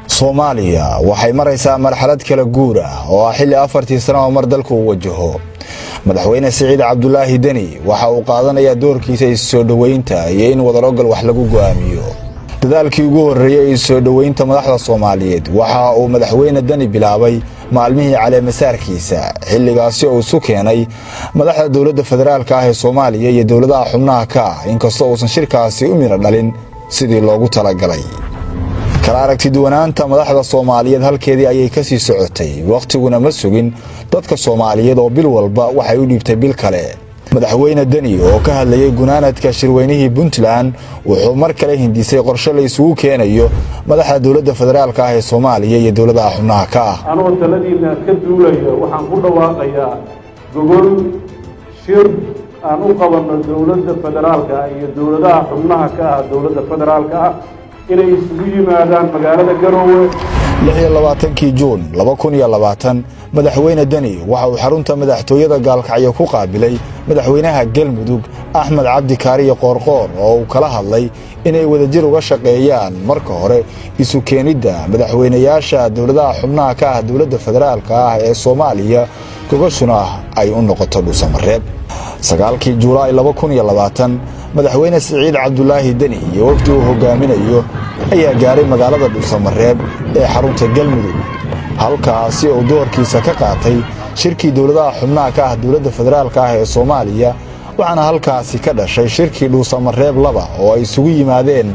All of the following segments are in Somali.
Soomaaliya waxay maraysaa marxalad kala guur ah oo xilli 4 sano oo mar dalku uu wajaho. Madaxweyne Siciid Cabdullaahi Deni waxa uu qaadanayaa doorkiisa soo dhaweynta iyo in wadalogal wax lagu go'aamiyo. dadaalkii ugu horeeyay soo dhaweynta madaxda Soomaaliyeed waxa uu madaxweyne Deni bilaabay maalmihii caleemasaarkiisa xilligaasi oo uu keenay madaxda dawladda federaalka ah ee Soomaaliya iyo dawladaha xubnaha ka ah inkastoo uusan shirkaasi u miro dhalin sidii loogu talagalay. kala aragti duwanaanta madaxda Soomaaliyeed halkeedii ayay ka sii socotay waqtiguna ma sugin dadka Soomaaliyeed oo bil walba waxay u dhiibtay bil kale. madaxweyne Deni oo ka hadlayay gunaanadka shirweynihii Puntland wuxuu mar kale hindisay qorshe la isugu keenayo madaxda dawladda federaalka ah ee Soomaaliya iyo dawladaha xubnaha ka ah. anoo taladiina ka duulayo waxaan ku dhawaaqayaa gogol shir aan u qabano dawladda federaalka iyo dawladaha xubnaha ka ah dawladda federaalka inay isugu yimaadaan magaalada Garowe 26 Juun 2020 madaxweyne Deni waxa uu xarunta madaxtooyada Gaalkacyo ku qaabilay madaxweynaha Galmudug Axmed Cabdi Kaariye Qoorqoor oo uu kala hadlay inay wadajir uga shaqeeyaan marka hore isu keenida madaxweynayaasha dawladaha xubnaha ka ah dawladda federaalka ah ee Soomaaliya gogashuna ay u noqoto Dhuusamareeb. 9 Juulaay 2020 madaxweyne Siciid Cabdullaahi Deni iyo wafdi uu hogaaminayo ayaa gaaray magaalada Dhuusamareeb ee xarunta Galmudug halkaasi oo doorkiisa ka qaatay shirkii dawladaha xubnaha ka ah dawladda federaalka ah ee Soomaaliya waxaana halkaasi ka dhashay shirkii Dhuusamareeb 2 oo ay isugu yimaadeen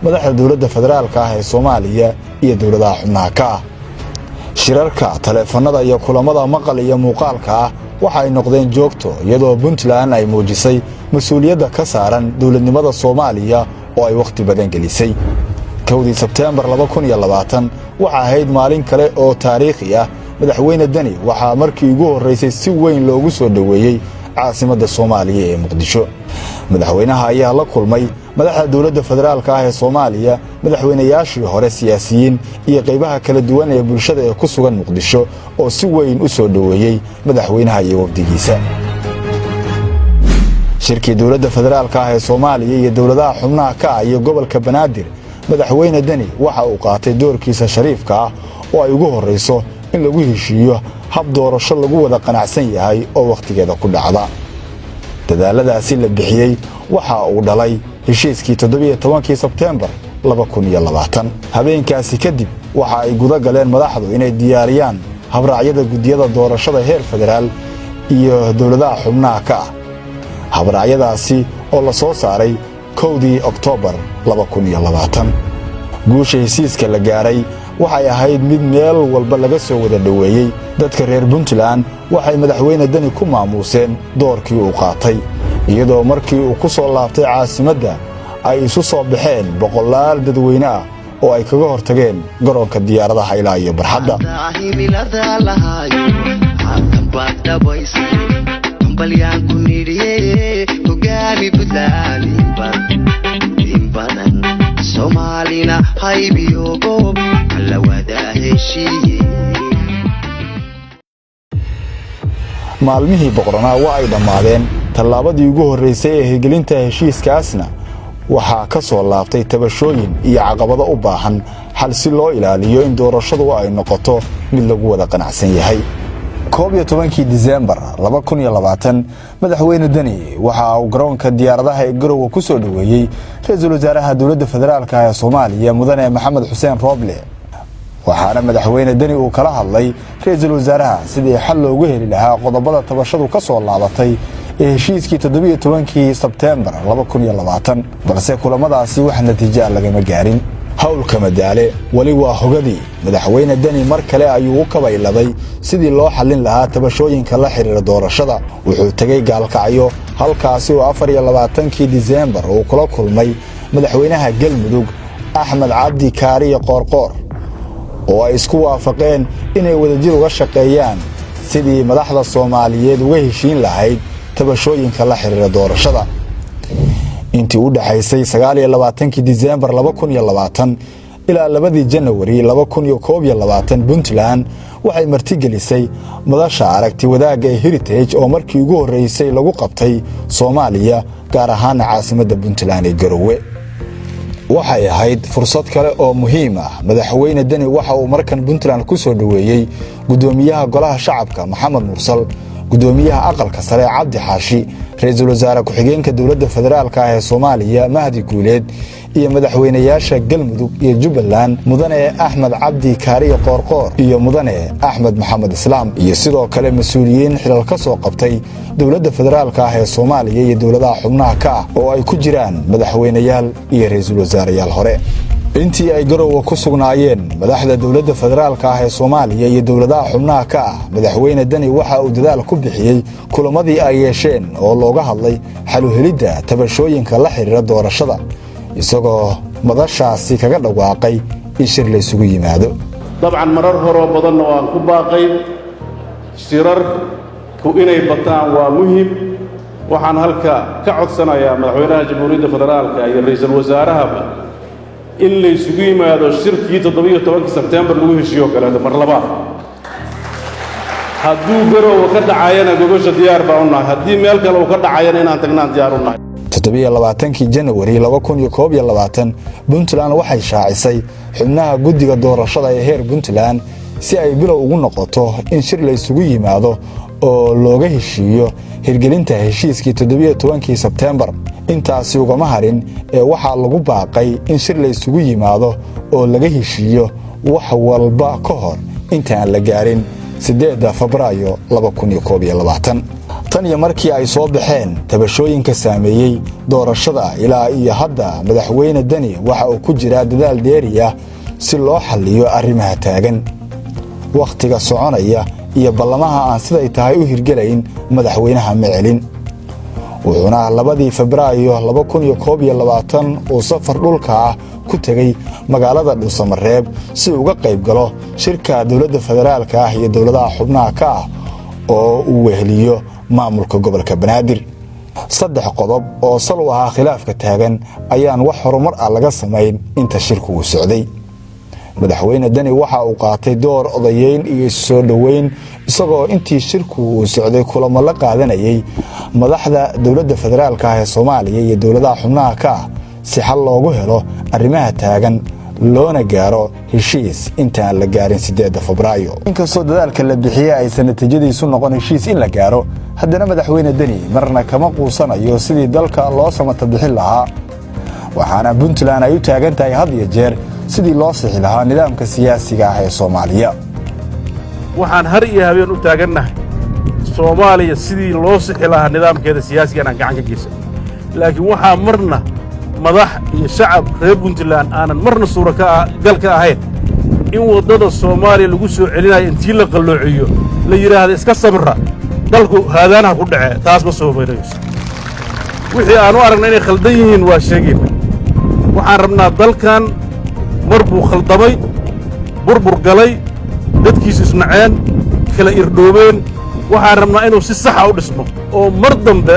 madaxda dawladda federaalka ah ee Soomaaliya iyo dawladaha xubnaha ka ah. shirarka taleefanada iyo kulamada maqal iyo muuqaalka ah waxa ay noqdeen joogto iyadoo Puntland ay muujisay mas'uuliyadda ka saaran dawladnimada Soomaaliya oo ay waqti badan gelisay. 1 Sebtembar 2020 waxa ahayd maalin kale oo taariikhi ah. madaxweyne Deni waxa markii ugu horeysay si weyn loogu soo dhaweeyay caasimadda Soomaaliya ee Muqdisho. madaxweynaha ayaa la kulmay madaxda dawladda federaalka ah ee Soomaaliya, madaxweynayaashii hore siyaasiyiin iyo qaybaha kala duwan ee bulshada ee ku sugan Muqdisho oo si weyn u soo dhaweeyay madaxweynaha iyo wafdigiisa. shirkii dawladda federaalka ah ee Soomaaliya iyo dawladaha xubnaha ka ah iyo gobolka Banaadir madaxweyne Deni waxa uu qaatay doorkiisa shariifka ah oo ay ugu horeyso in lagu heshiiyo hab doorasho lagu wada qanacsan yahay oo waqtigeeda ku dhacda. dadaaladaasi la bixiyay waxa uu dhalay heshiiskii 17 Sebtembar 2020. habeenkaasi kadib waxa ay guda galeen madaxdu inay diyaariyaan habraacyada gudiyada doorashada heer federaal iyo dawladaha xubnaha ka ah. habraacyadaasi oo la soo saaray 1 Oktoobar 2020. guusha heshiiska la gaaray waxay ahayd mid meel walba laga soo wada dhaweeyay. dadka reer Puntland waxay madaxweyne Deni ku maamuuseen doorkii uu qaatay iyadoo markii uu ku soo laabtay caasimadda ay isu soo baxeen boqolaal dadweyne ah oo ay kaga hortageen garoonka diyaaradaha ilaa iyo barxadda. Somalina haybiyo goob la wada heshiiyay. maalmihii boqornaa waa ay dhamaadeen. tallaabadii ugu horeysay ee hirgelinta heshiiskaasna waxaa ka soo laabtay tabashooyin iyo caqabado u baahan xal si loo ilaaliyo in doorashadu ay noqoto mid lagu wada qanacsan yahay. 11 Diseembar 2020 madaxweyne Deni waxa uu garoonka diyaaradaha ee Garowe ku soo dhaweeyay ra'iisul wasaaraha dawladda federaalka ah ee Soomaaliya mudane Maxamed Xuseen Roble. waxaana madaxweyne Deni uu kala hadlay ra'iisul wasaaraha sidii xal loogu heli lahaa qodobada tabashadu ka soo laabatay ee heshiiskii 17 Sebtembar 2020 balse kulamadaasi wax natiijo laga gaarin. hawlka madaale wali waa hogadii madaxweyne Deni mar kale ayuu u kabayladay sidii loo xalin lahaa tabashooyinka la xiriira doorashada. wuxuu tagay Gaalkacyo halkaasi oo 24 Diseembar uu kula kulmay madaxweynaha Galmudug Axmed Cabdi Kaariye Qoorqoor oo ay isku waafaqeen inay wadajir uga shaqeeyaan sidii madaxda Soomaaliyeed uga heshiin lahayd tabashooyinka la xiriira doorashada. intii u dhaxaysay 29 Diseembar 2020 ilaa 2 January 2021 Puntland waxay martigelisay madasha aragti wadaagga Heritage oo markii ugu horeysay lagu qabtay Soomaaliya gaar ahaan caasimadda Puntland ee Garowe. waxay ahayd fursad kale oo muhiim ah. Madaxweyne Dani waxa uu markan Puntland ku soo dhaweeyay gudoomiyaha golaha shacabka Maxamed Mursal, gudoomiyaha aqalka sare Cabdi Xaashi, ra'iisul wasaare ku-xigeenka dowladda federaalka ee Soomaaliya Mahdi Guuleed iyo madaxweynayaasha Galmudug iyo Jubbaland Mudane Axmed Cabdi Kaariye Qoorqoor iyo Mudane Axmed Maxamed Islaam iyo sidoo kale mas'uuliyiin xilal ka soo qabtay dowladda federaalka ee Soomaaliya iyo dowladaha xubnaha ka ah oo ay ku jiraan madaxweynayaal iyo ra'iisul wasaareyaal hore. intii ay Garowe ku sugnaayeen madaxda dowladda federaalka ee Soomaaliya iyo dowladaha xubnaha ka ah, madaxweyne Dani waxa uu dadaal ku bixiyay kulamadii ay yeesheen oo looga hadlay xal u helidda tabashooyinka la xiriira doorashada, isagoo madashaasi kaga dhawaaqay in shir la isugu yimaado. dabcan marar hore badan oo ku baaqay shirar ku inay bataan waa muhiim. waxaan halka ka codsanayaa madaxweynaha jamhuuriyadda federaalka iyo ra'iisul wasaaraha in la isugu yimaado shirkii 17 Sebtembar lagu heshiiyo kale mar labaad. hadduu Garowe ka dhacayana gobasha diyaar baa u nahay, haddii meel kale uu ka dhacayana inaan tagnaan diyaar u nahay. 27 January 2021 Puntland waxay shaacisay xubnaha guddiga doorashada ee heer Puntland si ay bilow ugu noqoto in shir la isugu yimaado oo looga heshiiyo hirgelinta heshiiskii 17 Sebtembar. intaasi ugama harin ee waxa lagu baaqay in shir la isugu yimaado oo laga heshiiyo wax walba ka hor inta aan la gaarin 8 Febraayo 2021. tan iyo markii ay soo baxeen tabashooyinka saameeyay doorashada ilaa iyo hadda, madaxweyne Dani waxa uu ku jiraa dadaal dheeri ah si loo xalliyo arrimaha taagan, waqtiga soconaya iyo ballamaha aan siday tahay u hirgelayn madaxweynaha Macelin. wuxuuna 2 Febraayo 2021 uu safar dhulka ah ku tagay magaalada Dhuusamareeb si uu uga qayb galo shirka dowladda federaalka ah iyo dowladaha xubnaha ka ah oo uu weheliyo maamulka gobolka Banaadir. 3 qodob oo sal u ahaa khilaafka taagan ayaan wax horumar ah laga samayn inta shirku uu socday. madaxweyne Dani waxa uu qaatay door odayeyn iyo soo dhaweyn, isagoo intii shirku uu socday kulamo la qaadanayay madaxda dowladda federaalka ee Soomaaliya iyo dowladaha xubnaha ka ah si xal loogu helo arrimaha taagan loona gaaro heshiis inta aan la gaarin 8 Febraayo. inkastoo dadaalka la bixiyay ay natiijadiisu noqon heshiis in la gaaro, haddana madaxweyne Dani marna kama quusanayo sidii dalka loo samata bixin lahaa, waxaana Puntland ay u taagan tahay had iyo jeer sidii loo sixi lahaa nidaamka siyaasiga ah ee Soomaaliya. waxaan har iyo habeen u taagannahay Soomaaliya sidii loo sixi lahaa nidaamkeeda siyaasiga aan gacan ka geysan, laakiin waxaa marna madax iyo shacab reer Puntland aanan marna suura gal ka ahayn in wadada Soomaaliya lagu soo celinayo intii la qalloociyo la yiraahdo iska sabra dalku haadaanaha ku dhacay, taas ma soo meelayso. wixii aan u aragnay inay khaldan yihiin waa sheegayna. waxaan rabnaa dalkan mar buu khaldamay, burbur galay, dadkiisu isnaceen, kala irdhoobeen. waxaan rabnaa inuu si sax ah u dhismo oo mar dambe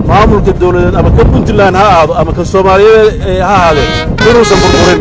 maamulka dawladeed ama ka Puntland ha ahaado ama ka Soomaaliyeed ha ahaado inuusan burburin.